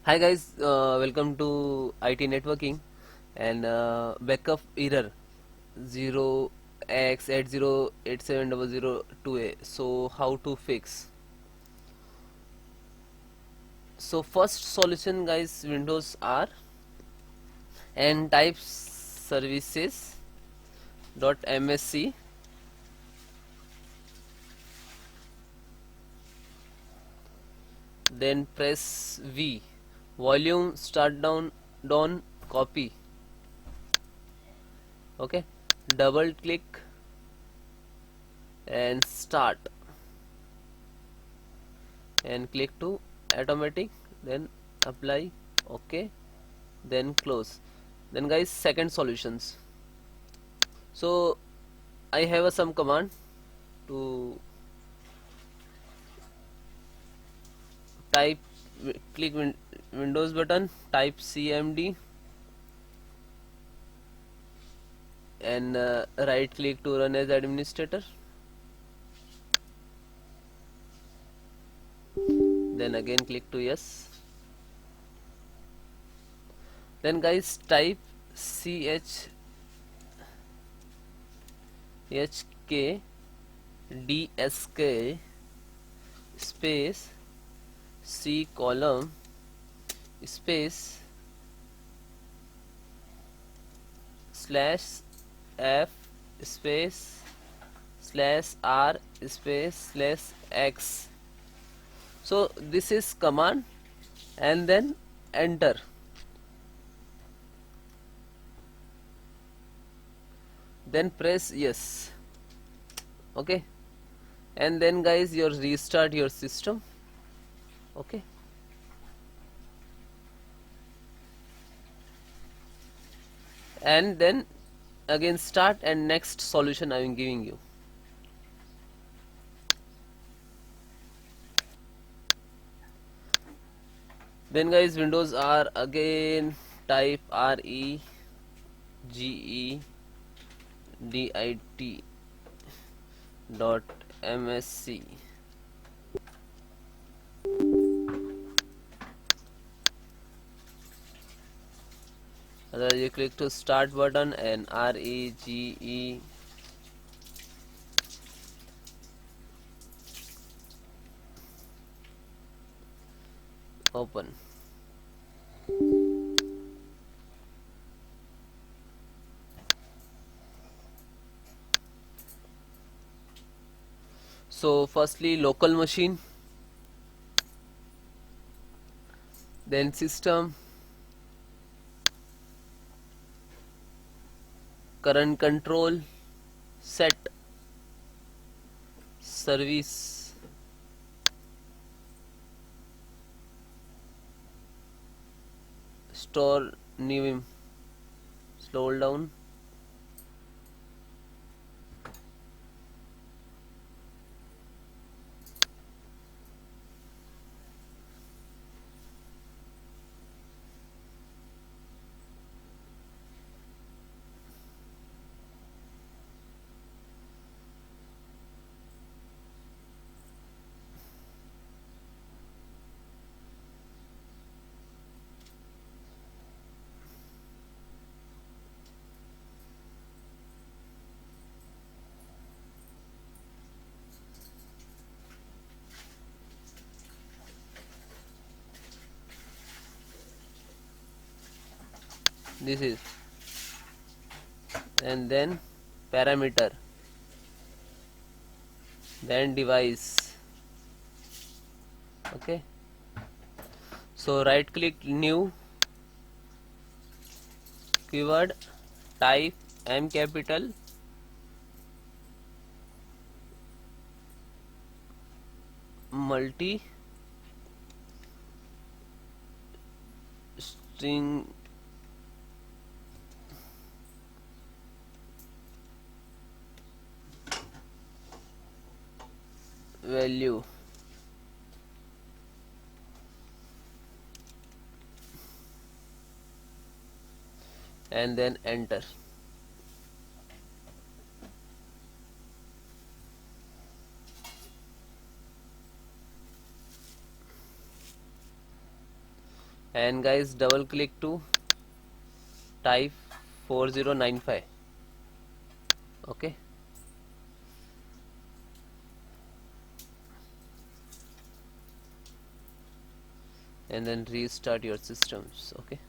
Hi guys, welcome to IT networking and backup error 0x8078002A. So how to fix? So first solution guys, Windows R and type services .msc, then press V, volume start down copy. Okay, double click and start and click to automatic, then apply, okay, then close. Then guys, second solutions. So I have some command to type, click Windows button, type cmd and right click to run as administrator, then again click to yes. Then guys, type chkdsk space c column space slash f space slash r space slash x. So this is command and then enter. Then press yes. Okay, and then guys, you restart your system. Okay, and then again start, and next solution I am giving you. Then guys, Windows R again, type regedit dot msc. Otherwise you click to start button and rege open. So firstly local machine, then system, current control, set, service, store new, scroll down, this is, and then parameter, then device. Okay, so right click new keyword, type M capital multi string value, and then enter. and guys double click to type 4095. Okay, and then restart your systems. Okay.